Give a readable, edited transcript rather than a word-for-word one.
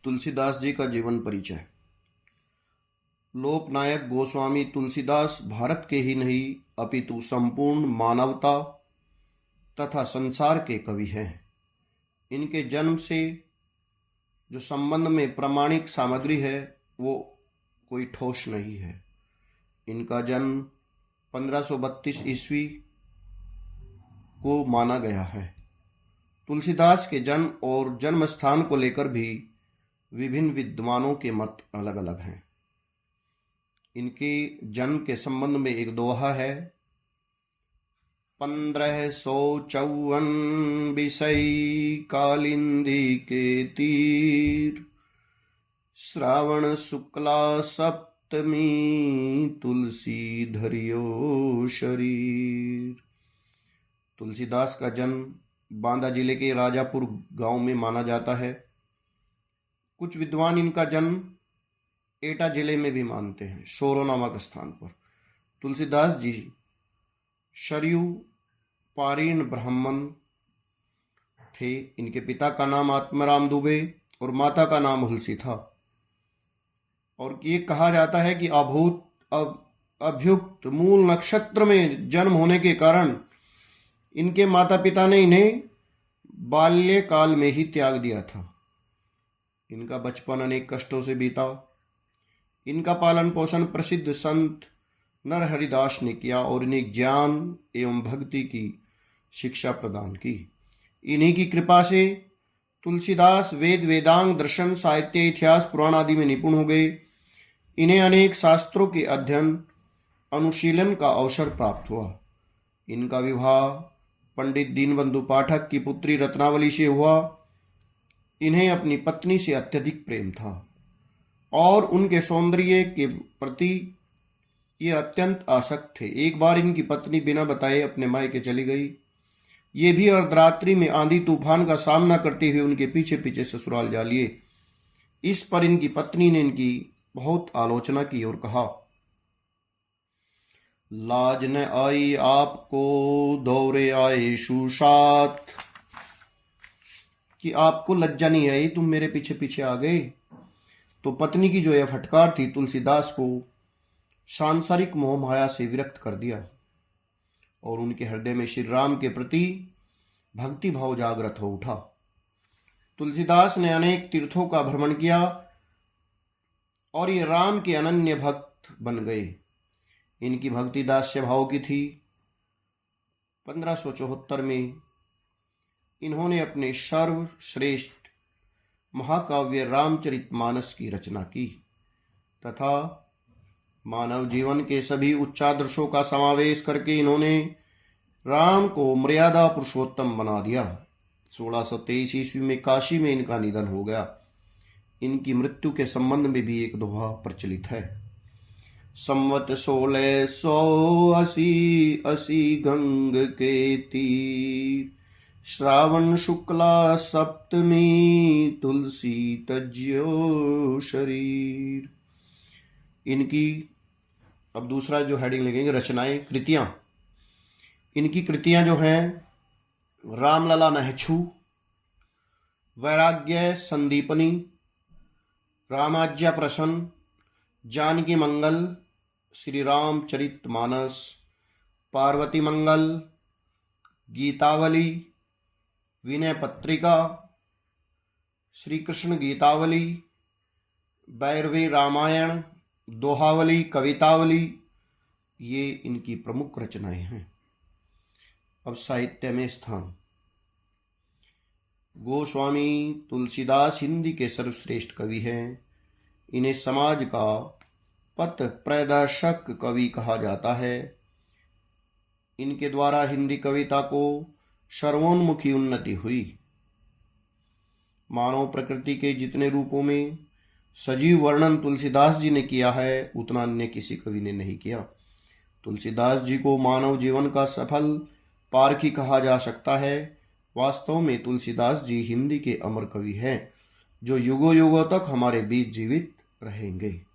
तुलसीदास जी का जीवन परिचय। लोकनायक गोस्वामी तुलसीदास भारत के ही नहीं अपितु संपूर्ण मानवता तथा संसार के कवि हैं। इनके जन्म से जो संबंध में प्रामाणिक सामग्री है वो कोई ठोस नहीं है। इनका जन्म 1532 ईस्वी को माना गया है। तुलसीदास के जन्म और जन्म स्थान को लेकर भी विभिन्न विद्वानों के मत अलग अलग हैं। इनके जन्म के संबंध में एक दोहा है, 1554 बिसई कालिंदी के तीर, श्रावण शुक्ला सप्तमी तुलसी धरियो शरीर। तुलसीदास का जन्म बांदा जिले के राजापुर गांव में माना जाता है। कुछ विद्वान इनका जन्म एटा जिले में भी मानते हैं, शोरो नामक स्थान पर। तुलसीदास जी शरयू पारीण ब्राह्मण थे। इनके पिता का नाम आत्माराम दुबे और माता का नाम हुलसी था। और ये कहा जाता है कि अभ्युक्त मूल नक्षत्र में जन्म होने के कारण इनके माता पिता ने इन्हें बाल्यकाल में ही त्याग दिया था। इनका बचपन अनेक कष्टों से बीता। इनका पालन पोषण प्रसिद्ध संत नरहरिदास ने किया और इन्हें ज्ञान एवं भक्ति की शिक्षा प्रदान की। इन्हीं की कृपा से तुलसीदास वेद वेदांग दर्शन साहित्य इतिहास पुराण आदि में निपुण हो गए। इन्हें अनेक शास्त्रों के अध्ययन अनुशीलन का अवसर प्राप्त हुआ। इनका विवाह पंडित दीनबंधु पाठक की पुत्री रत्नावली से हुआ। इन्हें अपनी पत्नी से अत्यधिक प्रेम था और उनके सौंदर्य के प्रति ये अत्यंत आसक्त थे। एक बार इनकी पत्नी बिना बताए अपने मायके चली गई। ये भी अर्धरात्रि में आंधी तूफान का सामना करते हुए उनके पीछे पीछे ससुराल जा लिए। इस पर इनकी पत्नी ने इनकी बहुत आलोचना की और कहा, लाज न आई आपको दौरे आए सुसात, कि आपको लज्जा नहीं आई, तुम मेरे पीछे पीछे आ गए। तो पत्नी की जो यह फटकार थी तुलसीदास को सांसारिक मोह माया से विरक्त कर दिया और उनके हृदय में श्री राम के प्रति भक्ति भाव जागृत हो उठा। तुलसीदास ने अनेक तीर्थों का भ्रमण किया और ये राम के अनन्य भक्त बन गए। इनकी भक्ति दास्य भाव की थी। 1574 में इन्होंने अपने सर्वश्रेष्ठ महाकाव्य रामचरितमानस की रचना की तथा मानव जीवन के सभी उच्चादर्शों का समावेश करके इन्होंने राम को मर्यादा पुरुषोत्तम बना दिया। 1623 ईस्वी में काशी में इनका निधन हो गया। इनकी मृत्यु के संबंध में भी एक दोहा प्रचलित है, संवत 1680 गंग के तीर, श्रावण शुक्ला सप्तमी तुलसी तज्यो शरीर। इनकी अब दूसरा जो हेडिंग लगेंगे रचनाएं, कृतियां। इनकी कृतियां जो हैं, रामलला नहछू, वैराग्य संदीपनी, रामाज्ञा प्रसन्न, जानकी मंगल, श्री रामचरितमानस, पार्वती मंगल, गीतावली, विनय पत्रिका, श्री कृष्ण गीतावली, भैरवी रामायण, दोहावली, कवितावली, ये इनकी प्रमुख रचनाएं हैं। अब साहित्य में स्थान। गोस्वामी तुलसीदास हिंदी के सर्वश्रेष्ठ कवि हैं। इन्हें समाज का पथ प्रदर्शक कवि कहा जाता है। इनके द्वारा हिंदी कविता को सर्वोन्मुखी उन्नति हुई। मानव प्रकृति के जितने रूपों में सजीव वर्णन तुलसीदास जी ने किया है उतना अन्य किसी कवि ने नहीं किया। तुलसीदास जी को मानव जीवन का सफल पारखी कहा जा सकता है। वास्तव में तुलसीदास जी हिंदी के अमर कवि हैं जो युगों युगों तक हमारे बीच जीवित रहेंगे।